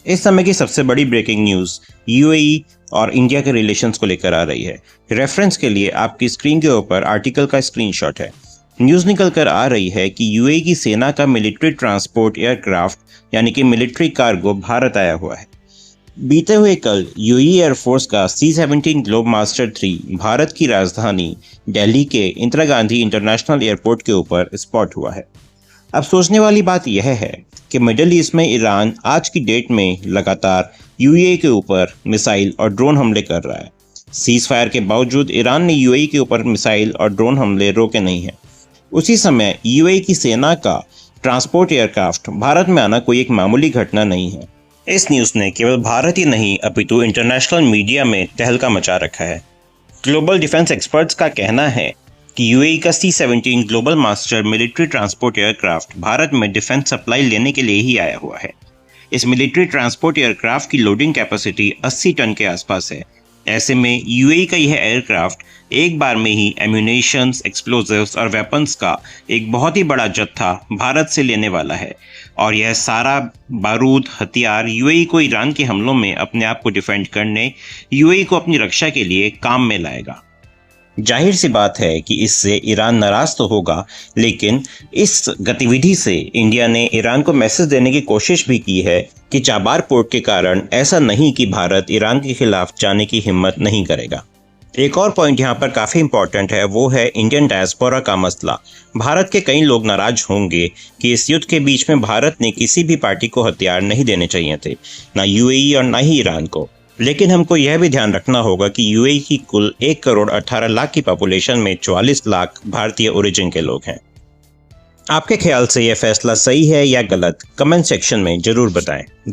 इस समय की सबसे बड़ी ब्रेकिंग न्यूज़ यूएई और इंडिया के रिलेशंस को लेकर आ रही है। रेफरेंस के लिए आपकी स्क्रीन के ऊपर आर्टिकल का स्क्रीनशॉट है। न्यूज़ निकल कर आ रही है कि यूएई की सेना का मिलिट्री ट्रांसपोर्ट एयरक्राफ्ट यानी कि मिलिट्री कार्गो भारत आया हुआ है। बीते हुए कल यूएई एयरफोर्स का C-17 ग्लोबमास्टर 3 भारत की राजधानी दिल्ली के इंदिरा गांधी इंटरनेशनल एयरपोर्ट के ऊपर स्पॉट हुआ है। अब सोचने वाली बात यह है कि मिडिल ईस्ट में ईरान आज की डेट में लगातार यूएई के ऊपर मिसाइल और ड्रोन हमले कर रहा है। सीज फायर के बावजूद ईरान ने यूएई के ऊपर मिसाइल और ड्रोन हमले रोके नहीं हैं। उसी समय यूएई की सेना का ट्रांसपोर्ट एयरक्राफ्ट भारत में आना कोई एक मामूली घटना नहीं है। इस न्यूज़ ने केवल भारत ही नहीं अपितु इंटरनेशनल मीडिया में तहलका मचा रखा है। ग्लोबल डिफेंस एक्सपर्ट्स का कहना है कि यूएई का C-17 global master military transport aircraft Bharat में डिफेंस सप्लाई लेने के लिए ही आया हुआ है। इस मिलिट्री ट्रांसपोर्ट एयरक्राफ्ट की लोडिंग कैपेसिटी 80 टन के आसपास है। ऐसे में यूएई का यह एयरक्राफ्ट एक बार में ही एम्यूनेशंस, एक्सप्लोजिव्स और वेपन्स का एक बहुत ही बड़ा जत्था भारत से लेने वाला है और यह सारा बारूद हथियार यूएई को ईरान के हमलों में अपने आप को डिफेंड करने, यूएई को अपनी रक्षा के लिए काम में लाएगा। जाहिर सी बात है कि इससे ईरान नाराज तो होगा, लेकिन इस गतिविधि से इंडिया ने ईरान को मैसेज देने की कोशिश भी की है कि चाबार पोर्ट के कारण ऐसा नहीं कि भारत ईरान के खिलाफ जाने की हिम्मत नहीं करेगा। एक और पॉइंट यहाँ पर काफ़ी इंपॉर्टेंट है, वो है इंडियन डायस्पोरा का मसला। भारत के कई लोग नाराज होंगे कि इस युद्ध के बीच में भारत ने किसी भी पार्टी को हथियार नहीं देने चाहिए थे, ना यूएई और ना ही ईरान को। लेकिन हमको यह भी ध्यान रखना होगा कि यूएई की कुल 1 करोड़ 18 लाख की पॉपुलेशन में 44 लाख भारतीय ओरिजिन के लोग हैं। आपके ख्याल से यह फैसला सही है या गलत, कमेंट सेक्शन में जरूर बताएं।